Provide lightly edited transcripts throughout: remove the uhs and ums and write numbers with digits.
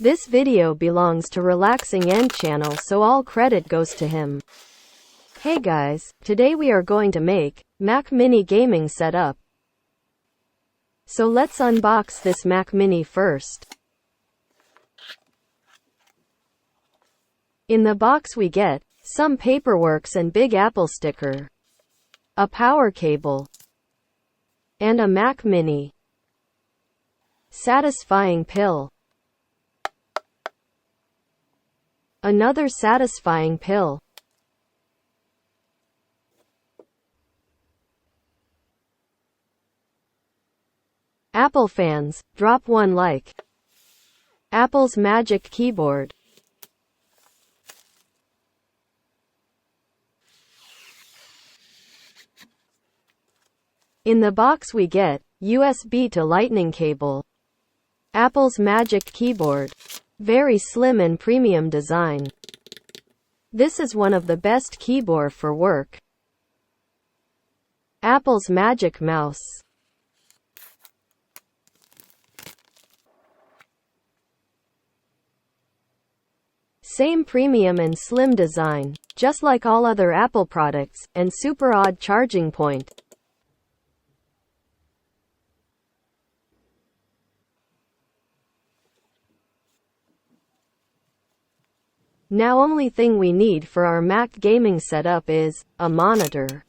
This video belongs to relaxingend channel, so all credit goes to him. Hey guys, today we are going to make Mac Mini gaming setup. So let's unbox this Mac Mini first. In the box we get some paperworks and Big Apple sticker, a power cable, and a Mac Mini. Satisfying pill. Another satisfying pill. Apple fans, drop one like. Apple's magic keyboard. In the box we get USB to Lightning cable. Apple's magic keyboard. Very slim and premium design. This is one of the best keyboard for work. Apple's magic mouse. Same premium and slim design, just like all other Apple products, and super odd charging point. Now only thing we need for our Mac gaming setup is a monitor.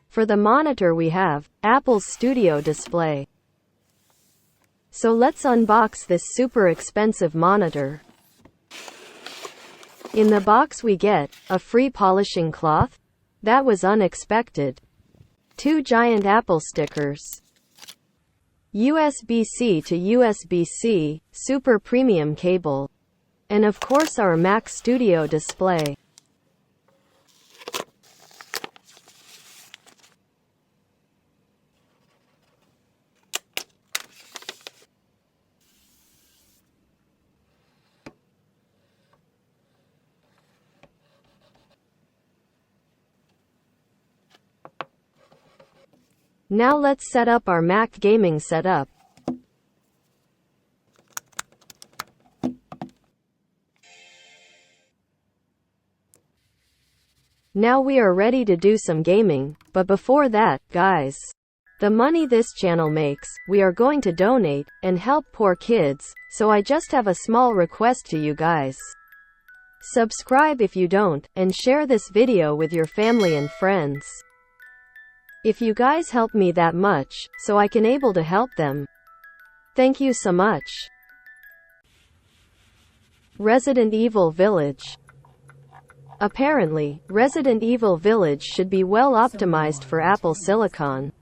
For the monitor we have Apple's Studio display. So let's unbox this super expensive monitor. In the box we get a free polishing cloth. That was unexpected. 2 giant Apple stickers. USB-C to USB-C, super premium cable. And of course our Mac Studio display. Now let's set up our Mac gaming setup. Now we are ready to do some gaming, but before that, guys, the money this channel makes, we are going to donate and help poor kids, so I just have a small request to you guys. Subscribe if you don't, and share this video with your family and friends. If you guys help me that much, so I can able to help them. Thank you so much. Resident Evil Village. Apparently, Resident Evil Village should be well optimized for Apple Silicon.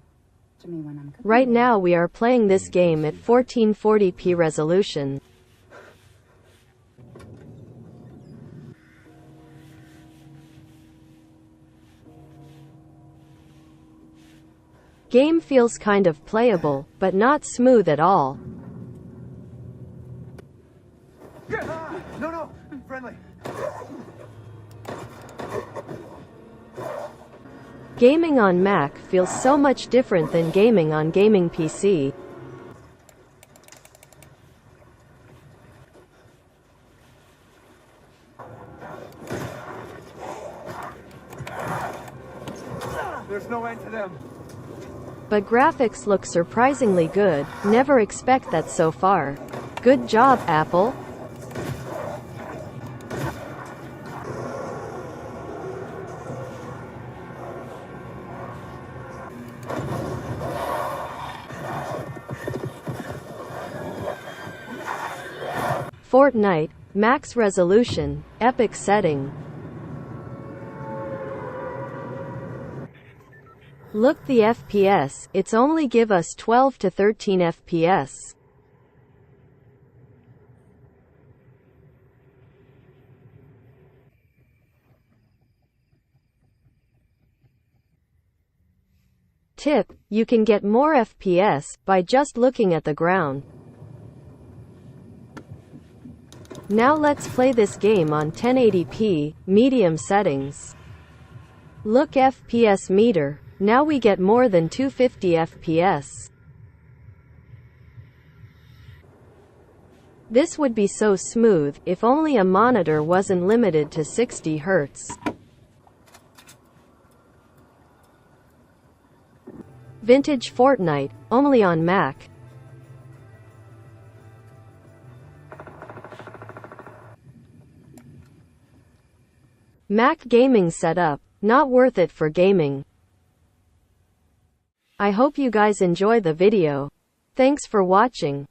Right now we are playing this game at 1440p resolution. Game feels kind of playable, but not smooth at all. No, friendly. Gaming on Mac feels so much different than gaming on gaming PC. There's no end to them. But graphics look surprisingly good. Never expect that so far. Good job, Apple. Fortnite, max resolution, epic setting. Look the FPS, it's only give us 12 to 13 FPS. Tip, you can get more FPS by just looking at the ground. Now let's play this game on 1080p, medium settings. Look FPS meter. Now we get more than 250 FPS. This would be so smooth, if only a monitor wasn't limited to 60 Hz. Vintage Fortnite, only on Mac. Mac gaming setup, not worth it for gaming. I hope you guys enjoy the video. Thanks for watching.